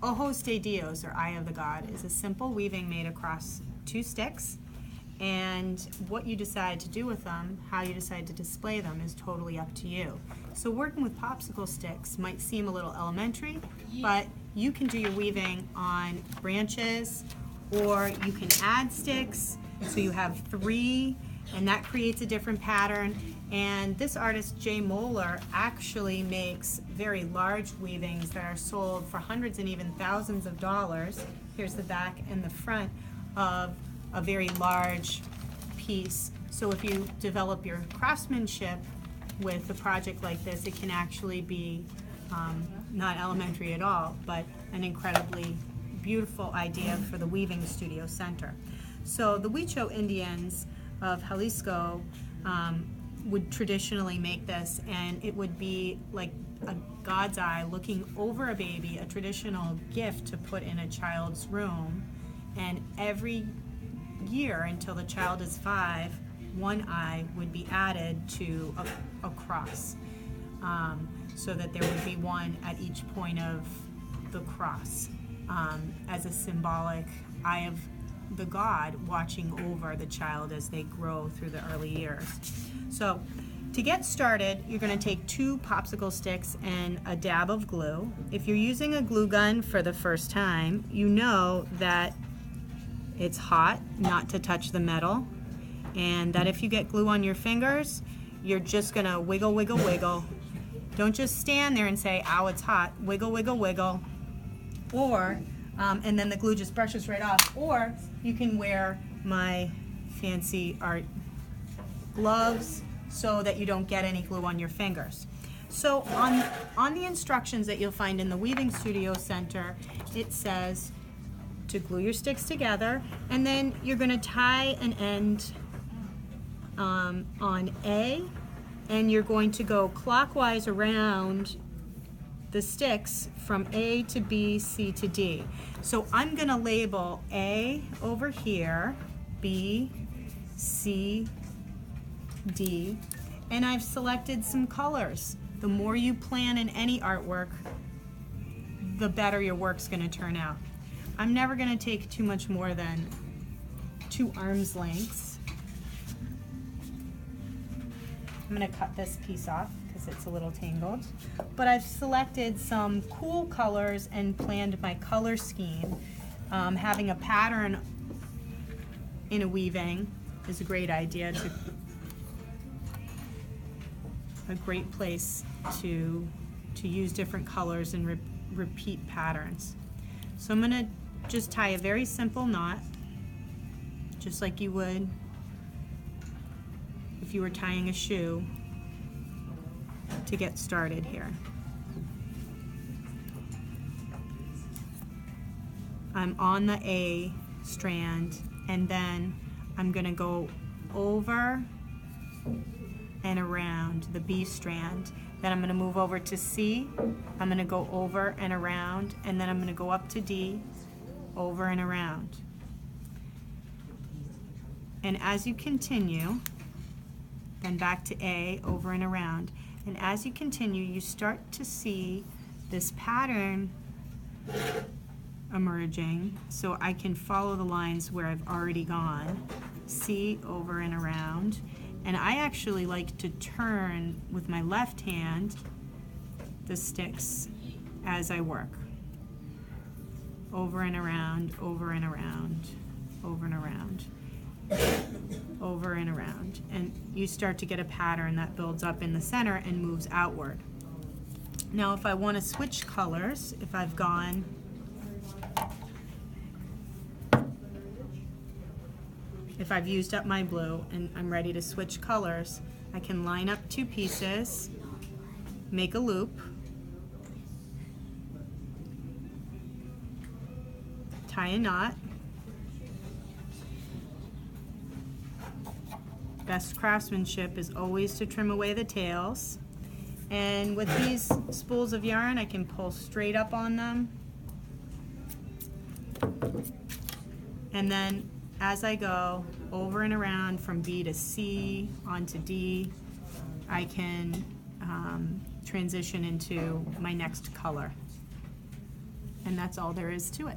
Ojo de Dios, or Eye of the God, is a simple weaving made across 2 sticks, and what you decide to do with them, how you decide to display them, is totally up to you. So working with popsicle sticks might seem a little elementary, but you can do your weaving on branches, or you can add sticks, so you have 3, and that creates a different pattern. And this artist, Jay Moeller, actually makes very large weavings that are sold for hundreds and even thousands of dollars. Here's the back and the front of a very large piece. So if you develop your craftsmanship with a project like this, it can actually be not elementary at all, but an incredibly beautiful idea for the Weaving Studio Center. So the Huicho Indians of Jalisco would traditionally make this, and it would be like a God's eye looking over a baby, a traditional gift to put in a child's room. And every year until the child is 5, one eye would be added to a cross, so that there would be one at each point of the cross, as a symbolic eye of the God watching over the child as they grow through the early years. So to get started, you're going to take 2 popsicle sticks and a dab of glue. If you're using a glue gun for the first time, you know that it's hot not to touch the metal, and that if you get glue on your fingers, you're just going to wiggle, wiggle, wiggle. Don't just stand there and say, ow, it's hot. Wiggle, wiggle, wiggle. Or and then the glue just brushes right off. Or you can wear my fancy art gloves so that you don't get any glue on your fingers. So on the instructions that you'll find in the Weaving Studio Center, it says to glue your sticks together, and then you're going to tie an end on A, and you're going to go clockwise around the sticks from A to B, C to D. So I'm going to label A over here, B, C, D, and I've selected some colors. The more you plan in any artwork, the better your work's going to turn out. I'm never going to take too much more than 2 arms lengths. I'm going to cut this piece off because it's a little tangled. But I've selected some cool colors and planned my color scheme. Having a pattern in a weaving is a great idea, a great place to use different colors and repeat patterns. So I'm going to just tie a very simple knot, just like you would if you were tying a shoe, to get started here. I'm on the A strand, and then I'm going to go over and around the B strand. Then I'm going to move over to C. I'm going to go over and around, and then I'm going to go up to D, over and around. And as you continue, then back to A, over and around. And as you continue, you start to see this pattern emerging, so I can follow the lines where I've already gone. C, over and around. And I actually like to turn with my left hand the sticks as I work. Over and around, over and around, over and around, over and around. And you start to get a pattern that builds up in the center and moves outward. Now if I want to switch colors, if I've gone if I've used up my blue and I'm ready to switch colors, I can line up 2 pieces, make a loop, tie a knot. Best craftsmanship is always to trim away the tails. And with these spools of yarn, I can pull straight up on them. And then as I go over and around from B to C onto D, I can transition into my next color. And that's all there is to it.